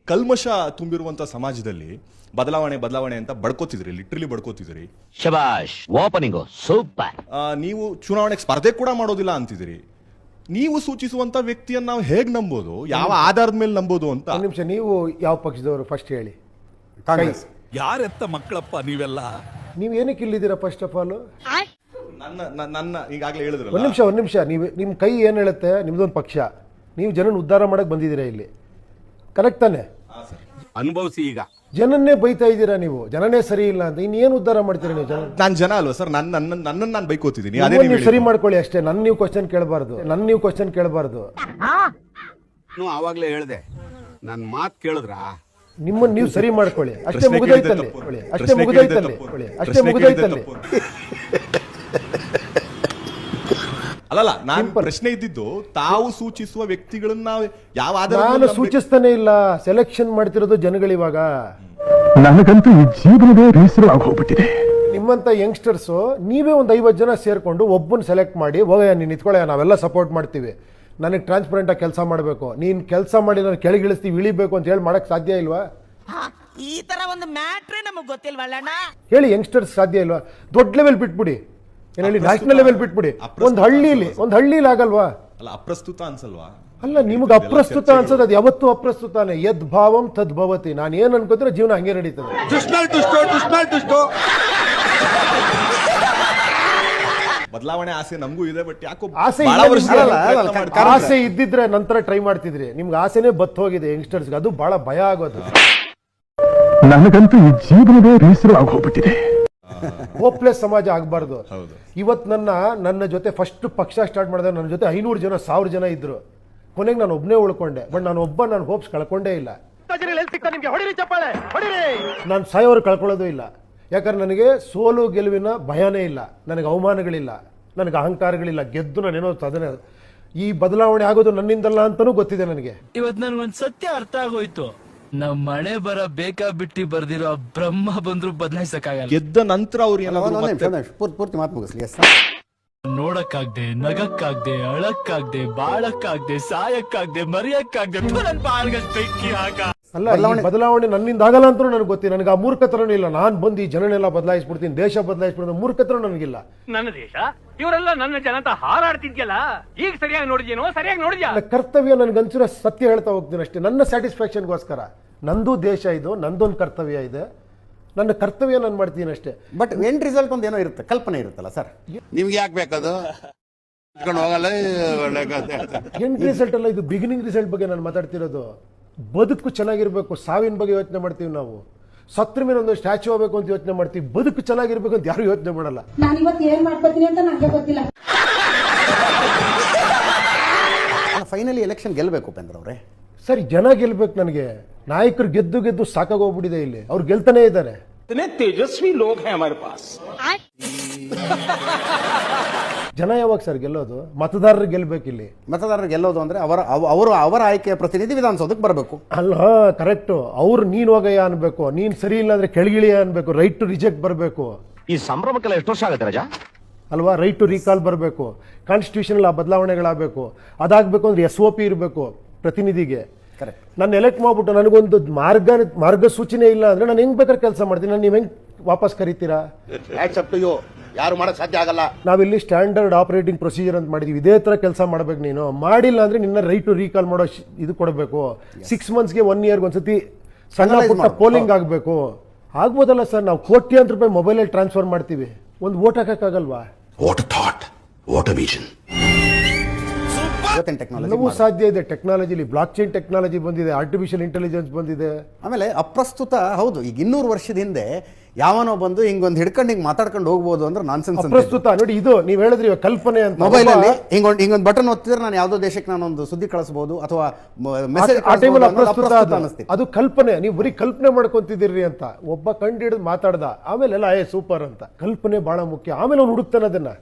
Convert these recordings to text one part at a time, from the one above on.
ಕಲ್ಮಶ ತುಂಬಿರುವಂತ ಸಮಾಜದಲ್ಲಿ ಬದಲಾವಣೆ ಅಂತ ಬಡ್ಕೋತಿದ್ರಿ, ಲಿಟ್ರಲಿ ಬಡ್ಕೋತಿದ್ರಿ. ಶಬಾಷ್, ಓಪನಿಂಗ್ ಸೂಪರ್. ನೀವು ಚುನಾವಣೆಗೆ ಸ್ಪರ್ಧೆ ಕೂಡ ಮಾಡೋದಿಲ್ಲ ಅಂತಿದ್ದೀರಿ. ನೀವು ಸೂಚಿಸುವಂತ ವ್ಯಕ್ತಿಯನ್ನ ನಾವು ಹೇಗ್ ನಂಬೋದು, ಯಾವ ಆಧಾರದ ಮೇಲೆ ನಂಬೋದು ಅಂತ. ಒಂದು ನಿಮಿಷ, ನೀವು ಯಾವ ಪಕ್ಷದವರು ಫಸ್ಟ್ ಹೇಳಿ. ಕಾಂಗ್ರೆಸ್. ಯಾರೆತ್ತ ಮಕ್ಕಳಪ್ಪ ನೀವೆಲ್ಲ? ನೀವು ಏನಕ್ಕೆ ಇಲ್ಲಿದ್ದೀರಾ ಫಸ್ಟ್ ಆಫ್ ಆಲ್? ನನ್ನ ಈಗಾಗಲೇ ಹೇಳಿದ್ರಲ್ಲ. ಒಂದ್ ನಿಮಿಷ, ನೀವು ನಿಮ್ಮ ಕೈ ಏನು ಹೇಳುತ್ತೆ? ನಿಮ್ದೊಂದು ಪಕ್ಷ, ನೀವು ಜನನ ಉದ್ಧಾರ ಮಾಡಕ್ ಬಂದಿದ್ದೀರಾ ಇಲ್ಲಿ, ಕರೆಕ್ಟ್ ತಾನೆ? ಅನುಭವಿಸಿ. ಈಗ ಜನನ್ನೇ ಬೈತಾ ಇದ್ದೀರಾ ನೀವು, ಜನನೇ ಸರಿ ಇಲ್ಲ ಅಂತ. ಇನ್ನೇನು ಉದ್ಧಾರ ಮಾಡ್ತೀರಾ ನೀವು? ನಾನು ಜನ ಅಲ್ವಾ ಸರ್? ನನ್ನನ್ನು ನಾನು ಬೈಕೋತಿದ್ದೀನಿ. ನೀವು ಸರಿ ಮಾಡ್ಕೊಳ್ಳಿ ಅಷ್ಟೇ. ನೀವು ಕ್ವಶನ್ ಕೇಳಬಾರ್ದು. ನೀವು ಆವಾಗಲೇ ಹೇಳ್ದೆ, ನನ್ನ ಮಾತು ಕೇಳಿದ್ರ ನಿಮ್ಮನ್ನು ನೀವು ಸರಿ ಮಾಡ್ಕೊಳ್ಳಿ ಅಷ್ಟೇ. ಮುಗಿದೈತಲ್ಲಿ. ಅಲ್ಲಲ್ಲ, ನಾನು ಪ್ರಶ್ನೆ ಇದ್ದಿದ್ದು ತಾವು ಸೂಚಿಸುವ ವ್ಯಕ್ತಿಗಳನ್ನ ಯಾವ ಆಧಾರ. ನಾನು ಸೂಚಿಸ್ತಾನೆ ಇಲ್ಲ, ಸೆಲೆಕ್ಷನ್ ಮಾಡ್ತಿರೋದು ಜನಗಳಿವಾಗ. ನನಗಂತೂ ಈ ಜೀವನವೇ ಬೇಸರ ಆಗೋಗ್ಬಿಟ್ಟಿದೆ. ನಿಮ್ಮಂತ ಯಂಗ್ಸ್ಟರ್ಸ್ ನೀವೇ ಒಂದು 50 ಜನ ಸೇರ್ಕೊಂಡು ಒಬ್ಬನ ಸೆಲೆಕ್ಟ್ ಮಾಡಿ, ಹೋಗಯ್ಯ ನೀನು ನಿಂತ್ಕೊಳ್ಳಯ್ಯ, ನಾವೆಲ್ಲ ಸಪೋರ್ಟ್ ಮಾಡ್ತೀವಿ, ನನಗೆ ಟ್ರಾನ್ಸ್ಪರೆಂಟ್ ಆಗಿ ಕೆಲಸ ಮಾಡಬೇಕು, ನೀನು ಕೆಲಸ ಮಾಡಿ ನಾನು ಕೆಳಗಿಳಿಸ್ತೀವಿ, ಇಳಿಬೇಕು ಅಂತ ಹೇಳಿ ಮಾಡಕ್ ಸಾಧ್ಯ ಇಲ್ವಾ? ಈ ತರ ಒಂದು ಮ್ಯಾಟ್ರೇ ನಮಗೆ ಗೊತ್ತಿಲ್ವಲ್ಲಣ್ಣ. ಹೇಳಿ, ಯಂಗ್ಸ್ಟರ್ಸ್ ಸಾಧ್ಯ ಇಲ್ವಾ? ದೊಡ್ಡ ಲೆವೆಲ್ ಬಿಟ್ಬಿಡಿ, ಏನೇಳಿ ನ್ಯಾಷನಲ್ ಲೆವೆಲ್ ಬಿಟ್ಬಿಡಿ. ಒಂದು ಹಳ್ಳಿಲಿ ಆಗಲ್ವಾ? ಅಲ್ಲ, ಅಪ್ರಸ್ತುತ ಅನ್ಸಲ್ವಾ? ಅಲ್ಲ, ನಿಮ್ಗೆ ಅಪ್ರಸ್ತುತ ಅನ್ಸೋದು ಅದು ಯಾವತ್ತೂ ಅಪ್ರಸ್ತುತಾನೆ. ಯದ್ ಭಾವಂ ತದ್ಭವತಿ. ನಾನು ಏನ್ ಅನ್ಕೋದ್ರೆ ಜೀವನ ಹಂಗೆ ನಡೀತದೆ. ಬದಲಾವಣೆ ಆಸೆ ನಮಗೂ ಇದೆ, ಬಟ್ ಯಾಕೋ ಆಸೆ ಇದ್ದಿದ್ರೆ ನಂತರ ಟ್ರೈ ಮಾಡ್ತಿದ್ರಿ. ನಿಮ್ಗೆ ಆಸೆನೇ ಬತ್ ಹೋಗಿದೆ ಯಂಗ್ಸ್ಟರ್ಸ್ಗೆ, ಅದು ಬಹಳ ಭಯ ಆಗೋದು. ನನಗಂತೂ ಈ ಜೀವನವೇ ಬೇಸರ ಆಗೋಗ್ಬಿಟ್ಟಿದೆ. ಹೋಪ್ಲೆಸ್ ಸಮಾಜ ಆಗಬಾರ್ದು. ಇವತ್ತು ನನ್ನ ಜೊತೆ ಫಸ್ಟ್ ಪಕ್ಷ ಸ್ಟಾರ್ಟ್ ಮಾಡಿದಾಗ ನನ್ನ ಜೊತೆ 500 ಜನ 1000 ಜನ ಇದ್ರು. ಕೊನೆಗೆ ನಾನು ಒಬ್ಬನೇ ಉಳ್ಕೊಂಡೆ. ಬಟ್ ನಾನು ಹೋಪ್ಸ್ ಕಳ್ಕೊಂಡೇ ಇಲ್ಲ. ನಾನು ಸಾಯೋರು ಕಳ್ಕೊಳ್ಳೋದು ಇಲ್ಲ. ಯಾಕಂದ್ರೆ ನನಗೆ ಸೋಲು ಗೆಲುವಿನ ಭಯನೇ ಇಲ್ಲ, ನನಗೆ ಅವಮಾನಗಳಿಲ್ಲ, ನನಗೆ ಅಹಂಕಾರಗಳಿಲ್ಲ. ಗೆದ್ದು ನಾನೇನೋ ಸಾಧನೆ. ಈ ಬದಲಾವಣೆ ಆಗೋದು ನನ್ನಿಂದಲ್ಲ ಅಂತಾನೂ ಗೊತ್ತಿದೆ ನನಗೆ. ಇವತ್ತು ನನಗೊಂದು ಸತ್ಯ ಅರ್ಥ ಆಗೋಯ್ತು. ನಮ್ಮ ಮನೆ ಬರ ಬೇಕಾ ಬಿಟ್ಟಿ ಬರ್ದಿರೋ ಬ್ರಹ್ಮ ಬಂದ್ರು ಬದಲಾಯಿಸಕ್ಕಾಗಲ್ಲ. ಗೆದ್ದ ನಂತರ ಅವ್ರು ಪೂರ್ತಿ ಮಾತು ಮುಗಿಸ್ಲಿ. ನೋಡಕ್ಕಾಗ್ದೆ, ನಗಕ್ಕಾಗ್ದೆ, ಅಳಕ್ಕಾಗ್ದೆ, ಬಾಳಕ್ಕಾಗ್ದೆ, ಸಾಯಕ್ಕಾಗ್ದೆ, ಮರಿಯಕ್ಕಾಗ್ದೆ, ನನ್ ಬಾಳ್ಗಷ್ಟು ಬೆಂಕಿ ಹಾಕ. ಅಲ್ಲ, ಈ ಬದಲಾವಣೆ ನನ್ನಿಂದ ಆಗಲ್ಲ ಅಂತ ನನಗೆ ಗೊತ್ತಿಲ್ಲ. ನನಗೆ ಆ ಮೂರ್ಖತನೂ ಇಲ್ಲ. ನಾನು ಬಂದು ಈ ಜನನೆಲ್ಲ ಬದಲಾಯಿಸ್ಬಿಡ್ತೀನಿ, ದೇಶ ಬದಲಾಯಿಸ್ಬಿಡ್ತೀನಿ, ಮೂರ್ಖತನ ನನಗಿಲ್ಲ. ನನ್ನ ದೇಶ, ಇವರೆಲ್ಲ ನನ್ನ ಜನ ಅಂತ ಹಾರಾಡ್ತಿದ್ಯಲ್ಲ, ಈಗ ಸರಿಯಾಗಿ ನೋಡಿದ್ಯಾ? ಕರ್ತವ್ಯ ನನ್ಗನ್ಸಿರೋ ಸತ್ಯ ಹೇಳ್ತಾ ಹೋಗ್ತೀನಿ ಅಷ್ಟೇ, ನನ್ನ ಸ್ಯಾಟಿಸ್ಫ್ಯಾಕ್ಷನ್ಗೋಸ್ಕರ. ನಂದು ದೇಶ ಇದು, ನಂದೊಂದು ಕರ್ತವ್ಯ ಇದೆ, ನನ್ನ ಕರ್ತವ್ಯ ನಾನು ಮಾಡ್ತೀನಿ ಅಷ್ಟೇ. ಬಟ್ ಎಂಡ್ ರಿಸಲ್ಟ್ ಒಂದು ಏನೋ ಇರುತ್ತೆ, ಕಲ್ಪನೆ ಇರುತ್ತಲ್ಲ ಸರ್. ನಿಮ್ಗೆ ಯಾಕೆ ಬೇಕದು? ಹೋಗಲ್ಲ. ಎಂಡ್ ರಿಸಲ್ಟ್ ಅಲ್ಲ, ಇದು ಬಿಗಿನಿಂಗ್ ರಿಸಲ್ಟ್ ಬಗ್ಗೆ ನಾನು ಮಾತಾಡ್ತಿರೋದು. ಬದುಕು ಚೆನ್ನಾಗಿರ್ಬೇಕು, ಸಾವಿನ ಬಗ್ಗೆ ಯೋಚನೆ ಮಾಡ್ತೀವಿ ನಾವು. ಸತ್ರ ಮೇಲೆ ಒಂದು ಸ್ಟ್ಯಾಚ್ಯೂ ಆಗಬೇಕು ಅಂತ ಯೋಚನೆ ಮಾಡ್ತೀವಿ, ಬದುಕು ಚೆನ್ನಾಗಿರ್ಬೇಕು ಅಂತ ಯಾರು ಯೋಚನೆ ಮಾಡಲ್ಲ. ನಾನು ಇವತ್ತು ಏನ್ ಮಾಡ್ಕೊತೀನಿ ಅಂತ ನನಗೆ ಗೊತ್ತಿಲ್ಲ. ಫೈನಲಿ ಎಲೆಕ್ಷನ್ ಗೆಲ್ಲಬೇಕು ಉಪೇಂದ್ರ ಅವರೇ. ಸರಿ, ಜನ ಗೆಲ್ಬೇಕು. ನನಗೆ ನಾಯಕರು ಗೆದ್ದು ಸಾಕಾಗೋಗ್ಬಿಟ್ಟಿದೆ ಇಲ್ಲಿ. ಅವ್ರು ಗೆಲ್ತಾನೆ ಇದ್ದಾರೆ. ತೇಜಸ್ವಿ ಲೋಕ ಹೈ ಹಮಾರೆ ಪಾಸ್. ಜನ ಯಾವಾಗ ಸರ್ ಗೆಲ್ಲೋದು? ಮತದಾರರು ಗೆಲ್ಬೇಕು ಇಲ್ಲಿ. ಮತದಾರರು ಗೆಲ್ಲೋದು ಅಂದ್ರೆ ಅವರ ಆಯ್ಕೆಯ ಪ್ರತಿನಿಧಿ ವಿಧಾನಸೌಧಕ್ಕೆ ಬರಬೇಕು. ಅಲ್ಲ, ಕರೆಕ್ಟ್. ಅವ್ರು ನೀನ್ ಹೋಗಯ್ಯ ಅನ್ಬೇಕು, ನೀನ್ ಸರಿ ಇಲ್ಲ ಅಂದ್ರೆ ಕೆಳಗಿಳಿಯ ಅನ್ಬೇಕು, ರೈಟ್ ಟು ರಿಜೆಕ್ಟ್ ಬರಬೇಕು. ಈ ಸಂಭ್ರಮಕ್ಕೆಲ್ಲ ಎಷ್ಟು ವರ್ಷ ಆಗುತ್ತೆ ರಾಜಾ? ಅಲ್ವಾ? ರೈಟ್ ಟು ರೀಕಾಲ್ ಬರಬೇಕು, ಕಾನ್ಸ್ಟಿಟ್ಯೂಷನ್ ಬದಲಾವಣೆಗಳಾಗಬೇಕು. ಅದಾಗಬೇಕು ಅಂದ್ರೆ SOP ಇರಬೇಕು ಪ್ರತಿನಿಧಿಗೆ. ಕರೆಕ್ಟ್. ನಾನು ಎಲೆಕ್ಟ್ ಮಾಡ್ಬಿಟ್ಟು ನನಗೊಂದು ಮಾರ್ಗಸೂಚನೆ ಇಲ್ಲ ಅಂದ್ರೆ ನಾನು ಹೆಂಗ್ ಬೇಕಾದ್ರೆ ಕೆಲಸ ಮಾಡ್ತೀನಿ. ನಾನು ನೀವು ಹೆಂಗ್ ವಾಪಸ್ ಕರಿತೀರಾ? ಯಾರು ಮಾಡಕ್ ಸಾಧ್ಯ ಆಗಲ್ಲ. ನಾವಿಲ್ಲಿ ಸ್ಟ್ಯಾಂಡರ್ಡ್ ಆಪರೇಟಿಂಗ್ ಪ್ರೊಸೀಜರ್ ಅಂತ ಮಾಡಿದೀವಿ. ಇದೇ ತರ ಕೆಲಸ ಮಾಡ್ಬೇಕು. ನೀನು ಮಾಡಿಲ್ಲ ಅಂದ್ರೆ ನಿನ್ನ ರೈಟ್ ಟು ರೀಕಾಲ್ ಮಾಡೋ ಇದು ಕೊಡಬೇಕು. 6 ಮಂತ್ಸ್ಗೆ 1 ಇಯರ್ಗೆ ಒಂದ್ಸತಿ ಸಣ್ಣ ಪುಟ್ಟ ಪೋಲಿಂಗ್ ಆಗಬೇಕು. ಆಗ್ಬೋದಲ್ಲ ಸರ್? ನಾವು ಕೋಟ್ಯಾಂತರ ರೂಪಾಯಿ ಮೊಬೈಲಲ್ಲಿ ಟ್ರಾನ್ಸ್ಫರ್ ಮಾಡ್ತೀವಿ, ಒಂದು ವೋಟ್ ಹಾಕಕ್ಕಾಗಲ್ವಾ? ಎಲ್ಲವೂ ಸಾಧ್ಯ ಇದೆ ಟೆಕ್ನಾಲಜಿಲಿ. ಬ್ಲಾಕ್ ಚೈನ್ ಟೆಕ್ನಾಲಜಿ ಬಂದಿದೆ, ಆರ್ಟಿಫಿಷಿಯಲ್ ಇಂಟೆಲಿಜೆನ್ಸ್ ಬಂದಿದೆ. ಆಮೇಲೆ ಅಪ್ರಸ್ತುತ ಹೌದು. ಈಗ 200 ವರ್ಷದ ಹಿಂದೆ ಯಾವನೋ ಬಂದು ಹಿಂಗೊಂದು ಹಿಡ್ಕೊಂಡು ಹಿಂಗ್ ಮಾತಾಡ್ಕೊಂಡು ಹೋಗ್ಬೋದು ಅಂದ್ರೆ ನಾನ್ಸೆನ್ಸ್. ಅಪ್ರಸ್ತುತ ನೋಡಿ, ಇದು ನೀವು ಹೇಳಿದ್ರಿ ಕಲ್ಪನೆ ಅಂತ. ಮೊಬೈಲ್ ಅಲ್ಲಿ ಹಿಂಗೊಂದು ಬಟನ್ ಒತ್ತಿದ್ರೆ ನಾನು ಯಾವ್ದೋ ದೇಶಕ್ಕೆ ನಾನೊಂದು ಸುದ್ದಿ ಕಳಿಸಬಹುದು ಅಥವಾ ಮೆಸೇಜ್. ಅದು ಕಲ್ಪನೆ. ನೀವು ಬರೀ ಕಲ್ಪನೆ ಮಾಡ್ಕೊಂತಿದ್ದೀರಿ ಅಂತ ಒಬ್ಬ ಕಂಡು ಹಿಡಿದು ಮಾತಾಡ್ದ, ಆಮೇಲೆ ಎಲ್ಲ ಸೂಪರ್ ಅಂತ. ಕಲ್ಪನೆ ಬಹಳ ಮುಖ್ಯ. ಆಮೇಲೆ ಅವ್ನು ಹುಡುಕ್ತಾನೆ ಅದನ್ನ.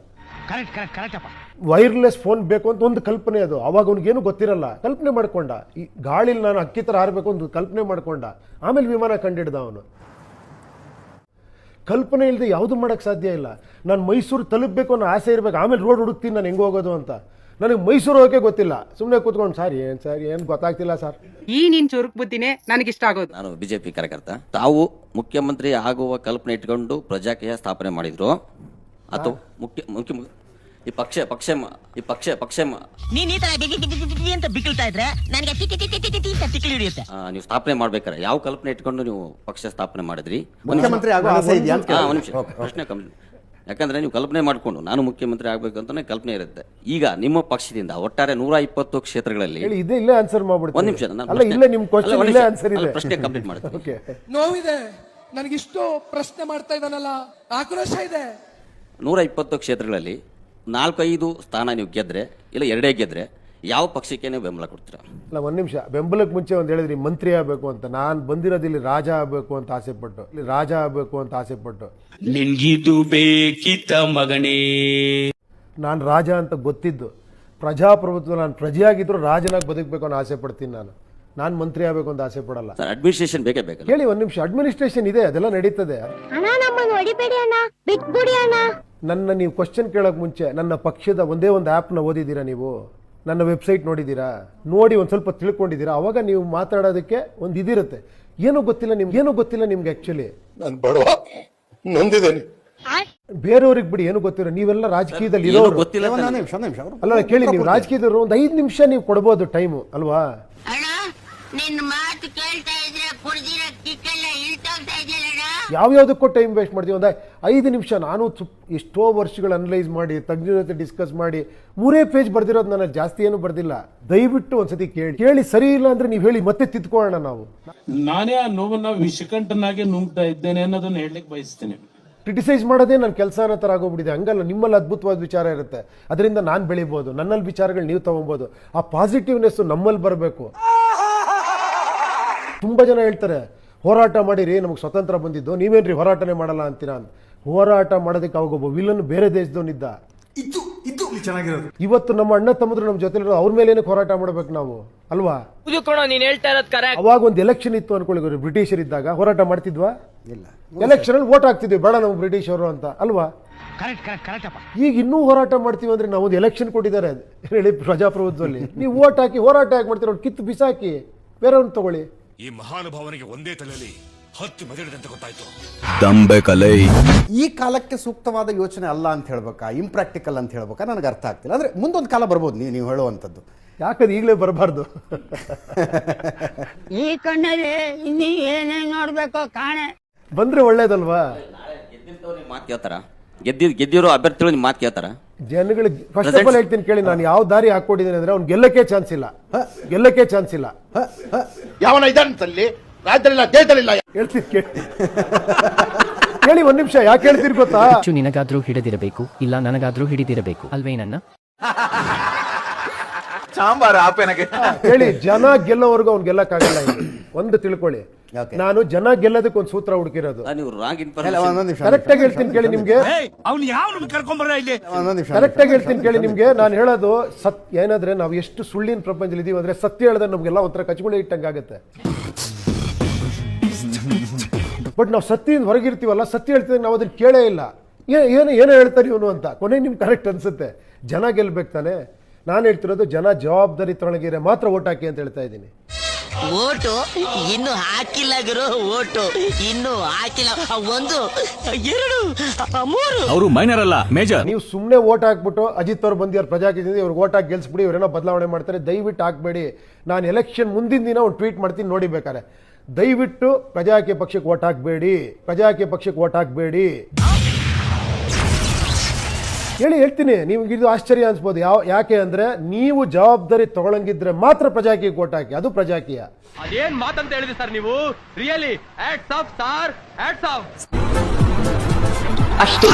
ವೈರ್ಲೆಸ್ ಫೋನ್ ಬೇಕು ಅಂತ ಒಂದು ಕಲ್ಪನೆ ಅದು. ಅವಾಗ ಅವ್ನಿಗೇನು ಗೊತ್ತಿರಲ್ಲ, ಕಲ್ಪನೆ ಮಾಡ್ಕೊಂಡ. ಈ ಗಾಳಿಲಿ ನಾನು ಅಕ್ಕಿ ತರ ಹಾರಬೇಕು ಅಂತ ಕಲ್ಪನೆ ಮಾಡ್ಕೊಂಡ, ಆಮೇಲೆ ವಿಮಾನ ಕಂಡಿಡ್ದ ಅವನು. ಕಲ್ಪನೆ ಇಲ್ಲದೆ ಯಾವುದು ಮಾಡಕ್ ಸಾಧ್ಯ ಇಲ್ಲ. ನಾನು ಮೈಸೂರು ತಲುಪಬೇಕು ಅನ್ನೋ ಆಸೆ ಇರಬೇಕು, ಆಮೇಲೆ ರೋಡ್ ಹುಡುಕ್ತೀನಿ ನಾನು ಹೆಂಗೆ ಹೋಗೋದು ಅಂತ. ನನಗೆ ಮೈಸೂರು ಹೋಗೋಕೆ ಗೊತ್ತಿಲ್ಲ, ಸುಮ್ಮನೆ ಕೂತ್ಕೊಂಡು ಸರ್ ಏನು ಗೊತ್ತಾಗ್ತಿಲ್ಲ ಸರ್. ಈ ನಿನ್ ಚುರುಕ್ ಬುದ್ಧಿನೇ ನನಗಿಷ್ಟ ಆಗೋದು. ನಾನು ಬಿಜೆಪಿ ಕಾರ್ಯಕರ್ತ. ತಾವು ಮುಖ್ಯಮಂತ್ರಿ ಆಗುವ ಕಲ್ಪನೆ ಇಟ್ಕೊಂಡು ಪ್ರಜಾಕೀಯ ಸ್ಥಾಪನೆ ಮಾಡಿದ್ರು ಅಥವಾ ಈ ಪಕ್ಷ ನೀನ್ ಈ ತರ ಅಂತ ಬಿಕ್ಕಳ್ತಾ ಇದ್ರೆ ನನಗೆ ತಿಕ್ಕಿ ಹಿಡಿಯುತ್ತೆ. ನೀವು ಸ್ಥಾಪನೆ ಮಾಡ್ಬೇಕಾರೆ ಯಾವ ಕಲ್ಪನೆ ಇಟ್ಕೊಂಡು ನೀವು ಪಕ್ಷ ಸ್ಥಾಪನೆ ಮಾಡಿದ್ರಿ? ಮುಖ್ಯಮಂತ್ರಿ ಆಗೋ ಆಸೆ ಇದೆಯಾ ಅಂತ ಒಂದ್ ನಿಮಿಷ ಪ್ರಶ್ನೆ ಯಾಕಂದ್ರೆ ನೀವು ಕಲ್ಪನೆ ಮಾಡ್ಕೊಂಡು ನಾನು ಮುಖ್ಯಮಂತ್ರಿ ಆಗ್ಬೇಕು ಅಂತಾನೆ ಕಲ್ಪನೆ ಇರುತ್ತೆ. ಈಗ ನಿಮ್ಮ ಪಕ್ಷದಿಂದ ಒಟ್ಟಾರೆ 120 ಕ್ಷೇತ್ರಗಳಲ್ಲಿ ಹೇಳಿ, ಇಲ್ಲೇ ಆನ್ಸರ್ ಮಾಡ್ಬಿಡ್ತೀನಿ. ಒಂದ್ ನಿಮಿಷ ನಾನು ಅಲ್ಲ, ಇಲ್ಲೇ ನಿಮ್ ಕ್ವಶನ್ ಇಲ್ಲೇ ಆನ್ಸರ್ ಇದೆ. ಪ್ರಶ್ನೆ ಕಂಪ್ಲೀಟ್ ಮಾಡ್ತೀನಿ. ಓಕೆ. ನೋವಿದೆ ನನಗಿಷ್ಟು ಪ್ರಶ್ನೆ ಮಾಡ್ತಾ ಇದ್ದಾನಲ್ಲ, ಆಕ್ರೋಶ ಇದೆ. 120 ಕ್ಷೇತ್ರಗಳಲ್ಲಿ 4-5 ಸ್ಥಾನ ನೀವು ಗೆದ್ರೆ ಇಲ್ಲ 2 ಗೆದ್ರೆ ಯಾವ ಪಕ್ಷಕ್ಕೆ ನೀವು ಬೆಂಬಲ ಕೊಡ್ತೀರಾ? ಅಲ್ಲ, ಒಂದ್ ನಿಮಿಷ. ಬೆಂಬಲಕ್ಕೆ ಮುಂಚೆ ಒಂದು ಹೇಳಿದ್ರಿ ಮಂತ್ರಿ ಆಗಬೇಕು ಅಂತ. ನಾನು ಬಂದಿರೋದು ಇಲ್ಲಿ ರಾಜ ಆಗಬೇಕು ಅಂತ ಆಸೆ ಪಟ್ಟು. ನಿನ್ಗಿದು ಬೇಕಿತ್ತ ಮಗನೇ? ನಾನು ರಾಜ ಅಂತ ಗೊತ್ತಿದ್ದು, ಪ್ರಜಾಪ್ರಭುತ್ವ ನಾನು ಪ್ರಜೆಯಾಗಿದ್ರು ರಾಜನಾಗಿ ಬದುಕಬೇಕು ಅನ್ನೋ ಆಸೆ ಪಡ್ತೀನಿ. ನಾನು ಮಂತ್ರಿ ಆಗಬೇಕು ಅಂತ ಆಸೆ ಪಡಲ್ಲ. ಸರ್, ಅಡ್ಮಿನಿಸ್ಟ್ರೇಷನ್ ಬೇಕೇ ಬೇಕು. ಕೇಳಿ ಒಂದ್ ನಿಮಿಷ. ಅಡ್ಮಿನಿಸ್ಟ್ರೇಷನ್ ಇದೆ, ಅದೆಲ್ಲ ನಡೀತದೆ. ನನ್ನ ನೀವು ಕ್ವಶನ್ ಕೇಳೋಕೆ ಮುಂಚೆ ನನ್ನ ಪಕ್ಷದ ಒಂದೇ ಒಂದು ಆ್ಯಪ್ನ ಓದಿದ್ದೀರಾ ನೀವು? ನನ್ನ ವೆಬ್ಸೈಟ್ ನೋಡಿದ್ದೀರಾ? ನೋಡಿ ಒಂದು ಸ್ವಲ್ಪ ತಿಳ್ಕೊಂಡಿದ್ದೀರಾ? ಅವಾಗ ನೀವು ಮಾತಾಡೋದಕ್ಕೆ ಒಂದು ಇದಿರುತ್ತೆ. ಏನೂ ಗೊತ್ತಿಲ್ಲ ನಿಮ್ಗೆ ಆ್ಯಕ್ಚುಲಿ. ನಾನು ಬಡವ, ನೊಂದಿದ್ದೇನೆ. ಬೇರೆಯವ್ರಿಗೆ ಬಿಡಿ, ಏನು ಗೊತ್ತಿಲ್ಲ. ನೀವೆಲ್ಲ ರಾಜಕೀಯದಲ್ಲಿ ಇರೋರು. ಗೊತ್ತಿಲ್ಲ. ಅಲ್ಲ ಕೇಳಿ, ನೀವು ರಾಜಕೀಯದವರು ಒಂದು 5 ನಿಮಿಷ ನೀವು ಕೊಡ್ಬೋದು ಟೈಮು ಅಲ್ವಾ? ನಿನ್ನ ಮಾತು ಕೇಳ್ತಾ ಇದ್ರೆ ಕುಡ್ದಿರೋ ಕಿಕ್ಕೆಲ್ಲ ಇಳ್ತೋಗ್ತಾ ಇದೆಯಲ್ಲ. ಯಾವ್ಯಾವುದಕ್ಕೂ ಟೈಮ್ ವೇಸ್ಟ್ ಮಾಡ್ತೀವಿ. ಒಂದು 5 ನಿಮಿಷ. ನಾನು ಎಷ್ಟೋ ವರ್ಷಗಳು ಅನಲೈಸ್ ಮಾಡಿ ತಜ್ಞರ ಜೊತೆ ಡಿಸ್ಕಸ್ ಮಾಡಿ 3 ಪೇಜ್ ಬರ್ದಿರೋದು. ನಾನು ಜಾಸ್ತಿ ಏನು ಬರ್ದಿಲ್ಲ. ದಯವಿಟ್ಟು ಒಂದ್ಸತಿ ಕೇಳಿ. ಸರಿ ಇಲ್ಲ ಅಂದ್ರೆ ನೀವು ಹೇಳಿ, ಮತ್ತೆ ತಿದ್ಕೊಳ್ಳೋಣ ನಾವು. ನಾನೇ ಆ ನೋವನ್ನ ವಿಷಕಂಠನಾಗಿ ನುಂಗ್ತಾ ಇದ್ದೇನೆ ಅನ್ನೋದನ್ನ ಹೇಳಲಿಕ್ಕೆ ಬಯಸ್ತೇನೆ. ಕ್ರಿಟಿಸೈಸ್ ಮಾಡೋದೇ ನನ್ನ ಕೆಲಸ ಅನ್ನೋ ಥರ ಆಗೋಗ್ಬಿಟ್ಟಿದೆ. ಹಂಗಲ್ಲ, ನಿಮ್ಮಲ್ಲಿ ಅದ್ಭುತವಾದ ವಿಚಾರ ಇರುತ್ತೆ, ಅದರಿಂದ ನಾನು ಬೆಳಿಬೋದು. ನನ್ನಲ್ಲಿ ವಿಚಾರಗಳು ನೀವು ತಗೊಬೋದು. ಆ ಪಾಸಿಟಿವ್ನೆಸ್ ನಮ್ಮಲ್ಲಿ ಬರಬೇಕು. ತುಂಬ ಜನ ಹೇಳ್ತಾರೆ ಹೋರಾಟ ಮಾಡಿರಿ, ನಮಗೆ ಸ್ವತಂತ್ರ ಬಂದಿದ್ದು, ನೀವೇನ್ರಿ ಹೋರಾಟನೇ ಮಾಡಲ್ಲ ಅಂತೀರಾ ಅಂತ. ಹೋರಾಟ ಮಾಡೋದಕ್ಕೆ ಅವಾಗೊಬ್ಬ ವಿಲನ್ ಬೇರೆ ದೇಶದವನಿದ್ದ. ಇವತ್ತು ನಮ್ಮ ಅಣ್ಣ ತಮ್ಮದ್ರು ನಮ್ಮ ಜೊತೆ ಅವ್ರ ಮೇಲೆ ಏನಕ್ಕೆ ಹೋರಾಟ ಮಾಡ್ಬೇಕು ನಾವು ಅಲ್ವಾ? ನೀನ್ ಹೇಳ್ತಾ ಇರೋದ್ ಕರೆಕ್ಟ್. ಅವಾಗ ಒಂದು ಎಲೆಕ್ಷನ್ ಇತ್ತು ಅನ್ಕೊಳ್ಳಿ, ಬ್ರಿಟಿಷರ್ ಇದ್ದಾಗ ಹೋರಾಟ ಮಾಡ್ತಿದ್ವಾ? ಇಲ್ಲ. ಎಲೆಕ್ಷನ್ ಅಲ್ಲಿ ವೋಟ್ ಹಾಕ್ತಿದ್ವಿ, ಬೇಡ ನಾವು ಬ್ರಿಟಿಷ್ ಅವರು ಅಂತ ಅಲ್ವಾ? ಈಗ ಇನ್ನೂ ಹೋರಾಟ ಮಾಡ್ತೀವಿ ಅಂದ್ರೆ ನಾವು ಒಂದು ಎಲೆಕ್ಷನ್ ಕೊಟ್ಟಿದ್ದಾರೆ ಹೇಳಿ ಪ್ರಜಾಪ್ರಭುತ್ವದಲ್ಲಿ. ನೀವು ವೋಟ್ ಹಾಕಿ ಹೋರಾಟ ಯಾಕೆ ಮಾಡ್ತೀರ? ಕಿತ್ತು ಬಿಸಾಕಿ ಬೇರೆಯವ್ರನ್ನ ತಗೊಳ್ಳಿ. ಈ ಮಹಾನುಭಾವನಿಗೆ ಒಂದೇ ತಲೆಯಲ್ಲಿ 10 ಮೆದಳಿದಂತೆ ಗೊತ್ತಾಯ್ತು. ದಂಬೆ ಕಲೆ ಈ ಕಾಲಕ್ಕೆ ಸೂಕ್ತವಾದ ಯೋಚನೆ ಅಲ್ಲ ಅಂತ ಹೇಳ್ಬೇಕಾ, ಇಂಪ್ರಾಕ್ಟಿಕಲ್ ಅಂತ ಹೇಳ್ಬೇಕಾ, ನನಗೆ ಅರ್ಥ ಆಗ್ತಿಲ್ಲ. ಅಂದ್ರೆ ಮುಂದೊಂದು ಕಾಲ ಬರ್ಬೋದು ನೀವು ಹೇಳುವಂಥದ್ದು. ಯಾಕಂದ್ರೆ ಈಗಲೇ ಬರಬಾರ್ದು. ಈ ಕಣ್ಣಲ್ಲಿ ಇನ್ನೀ ಏನೇನ್ ನೋಡ್ಬೇಕೋ ಕಾಣೆ ಬಂದ್ರೆ ಒಳ್ಳೇದಲ್ವಾ? ಮಾತು ಕೇಳ್ತಾರ? ಗೆದ್ದಿರೋ ಅಭ್ಯರ್ಥಿಗಳು ನಿಮ್ಮ ಮಾತು ಕೇಳ್ತಾರ? ಜನಗಳಿಗೆ ಫಸ್ಟ್ ಆಫ್ ಆಲ್ ಹೇಳ್ತೀನಿ ಕೇಳಿ, ನಾನು ಯಾವ ದಾರಿ ಹಾಕೊಟ್ಟಿದ್ದೀನಿ ಅಂದ್ರೆ ಅವ್ನು ಗೆಲ್ಲಕ್ಕೆ ಚಾನ್ಸ್ ಇಲ್ಲ. ಯಾವನ ಇದಂತಲ್ಲಿ ರಾಜ್ಯದಲ್ಲಿಲ್ಲ, ದೇಶದಲ್ಲಿಲ್ಲ. ಹೇಳ್ತೀನಿ ಕೇಳಿ ಒಂದ್ ನಿಮಿಷ. ಯಾಕೆ ಹೇಳ್ತೀರಿ ಗೊತ್ತಾ? ನಿನಗಾದ್ರೂ ಹಿಡಿದಿರಬೇಕು, ಇಲ್ಲ ನನಗಾದ್ರೂ ಹಿಡಿದಿರಬೇಕು ಅಲ್ವೇ ನನ್ನ ಸಾಂಬಾರ ಆಪೇನಗೆ ಹೇಳಿ. ಜನ ಗೆಲ್ಲೋವರೆಗೂ ಅವ್ನು ಗೆಲ್ಲಕ್ಕಾಗಲ್ಲ. ಒಂದು ತಿಳ್ಕೊಳ್ಳಿ, ನಾನು ಜನ ಗೆಲ್ಲೋದಕ್ಕೆ ಒಂದು ಸೂತ್ರ ಹುಡುಕಿರೋದು. ನೀವು ರಾಂಗ್ ಇನ್ಫಾರ್ಮೇಶನ್ ಕರೆಕ್ಟ್ ಆಗಿ ಹೇಳ್ತೀನಿ ಕೇಳಿ ನಿಮ್ಗೆ. ಅವ್ನು ಯಾವ ಕರ್ಕೊಂಬರ ಇಲ್ಲಿ ಕರೆಕ್ಟ್ ಆಗಿ ಹೇಳ್ತೀನಿ ಕೇಳಿ ನಿಮ್ಗೆ. ನಾನು ಹೇಳೋದು ಏನಾದ್ರೆ ನಾವು ಎಷ್ಟು ಸುಳ್ಳಿನ ಪ್ರಪಂಚದಲ್ಲಿ ಇದೀವಿ ಅಂದ್ರೆ ಸತ್ಯ ಹೇಳಿದ್ರೆ ನಮ್ಗೆಲ್ಲ ಒಂಥರ ಕಚ್ಗುಳಿ ಇಟ್ಟಂಗಾಗತ್ತೆ. ಬಟ್ ನಾವು ಸತ್ಯದಿಂದ ಹೊರಗಿರ್ತೀವಲ್ಲ, ಸತ್ಯ ಹೇಳ್ತಿದ್ರೆ ನಾವು ಅದನ್ನ ಕೇಳೇ ಇಲ್ಲ. ಏನೋ ಹೇಳ್ತಾರೆ ಇವನು ಅಂತ. ಕೊನೆ ನಿಮ್ಗೆ ಕರೆಕ್ಟ್ ಅನ್ಸುತ್ತೆ. ಜನ ಗೆಲ್ಬೇಕು ತಾನೆ. ನಾನು ಹೇಳ್ತಿರೋದು ಜನ ಜವಾಬ್ದಾರಿ ತೊಳಗಿರೆ ಮಾತ್ರ ಓಟ್ ಹಾಕಿ ಅಂತ ಹೇಳ್ತಾ ಇದ್ದೀನಿ. ಓಟು ಇನ್ನು ಹಾಕಿಲ್ಲ ಗುರು, ಓಟು ಇನ್ನು ಹಾಕಿಲ್ಲ. 1 2 3 ಅವರು ಮೈನರ್ ಅಲ್ಲ, ಮೇಜರ್. ನೀವು ಸುಮ್ಮನೆ ಓಟ್ ಹಾಕ್ಬಿಟ್ಟು ಅಜಿತ್ ಅವ್ರು ಬಂದಿವ್ರು ಪ್ರಜಾಕೀಯದಿಂದ ಇವ್ರಿಗೆ ಓಟ್ ಹಾಕಿ ಗೆಲ್ಸ್ಬಿಡಿ, ಇವರೇನೋ ಬದಲಾವಣೆ ಮಾಡ್ತಾರೆ, ದಯವಿಟ್ಟು ಹಾಕ್ಬೇಡಿ. ನಾನು ಎಲೆಕ್ಷನ್ ಮುಂದಿನ ದಿನ ಒಂದು ಟ್ವೀಟ್ ಮಾಡ್ತೀನಿ ನೋಡಿ ಬೇಕಾರೆ. ದಯವಿಟ್ಟು ಪ್ರಜಾಕೀಯ ಪಕ್ಷಕ್ಕೆ ಓಟ್ ಹಾಕಬೇಡಿ. ಹೇಳ್ತೀನಿ. ನಿಮ್ಗೆ ಇದು ಆಶ್ಚರ್ಯ ಅನ್ಸ್ಬೋದು. ಯಾಕೆ ಅಂದ್ರೆ ನೀವು ಜವಾಬ್ದಾರಿ ತಗೊಳಂಗಿದ್ರೆ ಮಾತ್ರ ಪ್ರಜಾಕೀಯಕ್ಕೆ ಓಟ್ ಹಾಕಿ, ಅದು ಪ್ರಜಾಕೀಯ. ಅದೇನ್ ಮಾತಂತ ಹೇಳಿದ್ರಿ ಸರ್ ನೀವು? Really hats off sir, hats off. ಅಷ್ಟೇ.